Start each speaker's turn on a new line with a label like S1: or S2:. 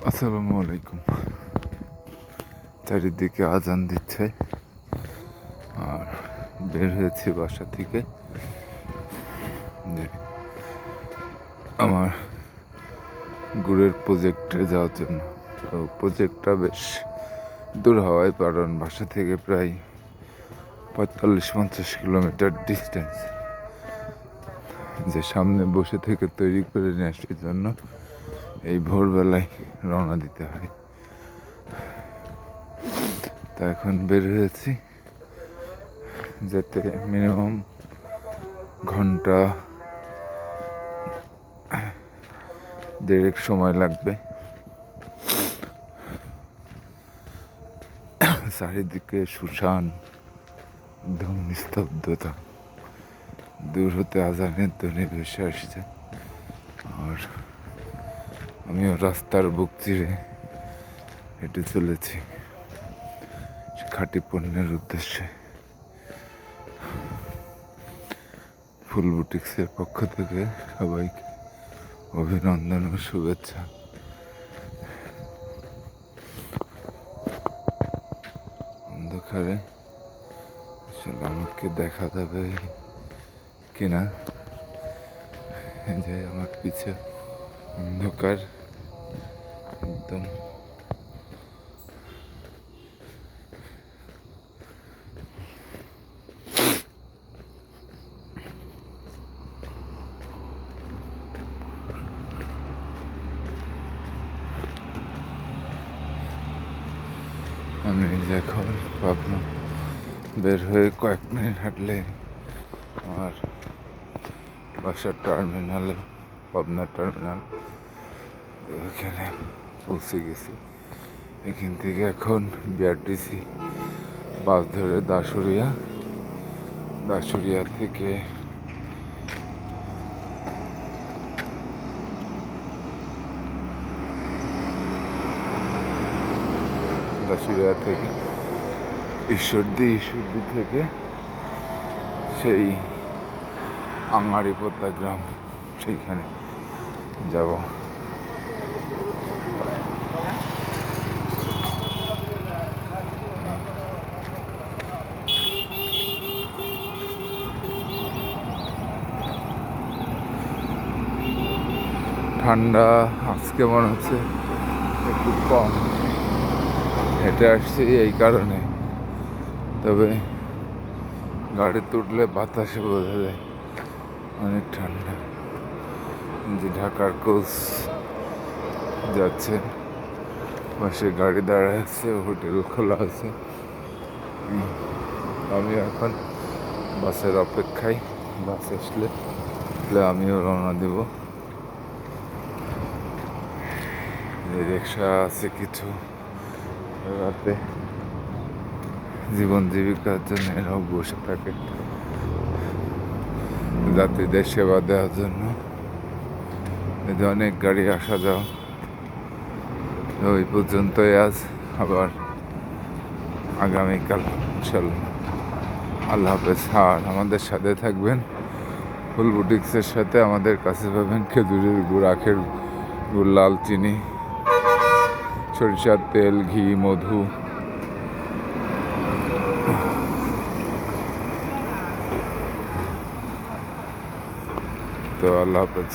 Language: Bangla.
S1: আসসালামু আলাইকুম। চারিদিকে আজান দিচ্ছে আর বের হয়েছি বাসা থেকে যে আমার গুড়ের প্রজেক্টে যাওয়ার জন্য। তো প্রজেক্টটা বেশ দূর হওয়ায় কারণ বাসা থেকে প্রায় 45-50 কিলোমিটার ডিস্টেন্স, যে সামনে বসে থেকে তৈরি করে নিয়ে আসার জন্য এই ভোরবেলায় রওনা দিতে হয়। তা এখন বের হয়েছি, যেতে মিনিমাম ঘন্টা দেড়েক সময় লাগবে। চারিদিকে শুনশান, একদম নিস্তব্ধতা। দূর হতে আজানের ধ্বনি ভেসে আসছে আর আমিও রাস্তার বুক চিরে হেঁটে চলেছি খাঁটি পণ্যের উদ্দেশ্যে। ফুল বুটিক্সের পক্ষ থেকে সবাইকে অভিনন্দন ও শুভেচ্ছা। অন্ধকারে আসলে আমাকে দেখা যাবে কিনা, যে আমার পিছে অন্ধকার একদম। আমি এখন পাবনা বের হয়ে কয়েক মিনিট হাঁটলে আমার বাসার টার্মিনালে, পাবনা টার্মিনাল, এখানে পৌঁছে গেছি। এখান থেকে এখন বিআরটিসি বাস ধরে দাসুরিয়া থেকে ঈশ্বরদী থেকে সেই আঙারিপোতা গ্রাম, সেইখানে যাব। ঠান্ডা আজকে মনে হচ্ছে একটু কম, হেঁটে আসছি এই কারণে। তবে গাড়িতে উঠলে বাতাসে বোঝা যায় অনেক ঠান্ডা। যে ঢাকার কোচ যাচ্ছে, পাশে গাড়ি দাঁড়ায় আছে, হোটেল খোলা আছে। আমি এখন বাসের অপেক্ষায়, বাস আসলে আমিও রওনা দেব। রিক্সা আছে কিছু, রাতে জীবন জীবিকার জন্য এরাও বসে থাকে যাত্রীদের সেবা দেওয়ার জন্য। অনেক গাড়ি আসা যাওয়া। ওই পর্যন্তই আজ, আবার আগামীকাল ইনশাল্লাহ। আল্লাহ হাফেজ। আর আমাদের সাথে থাকবেন ফুল বুটিক্সের সাথে। আমাদের কাছে পাবেন খেজুরের গুড়, আখের গুড়, লাল চিনি, সরিষার তেল, ঘি, মধু। তো আল্লাহ হাফেজ।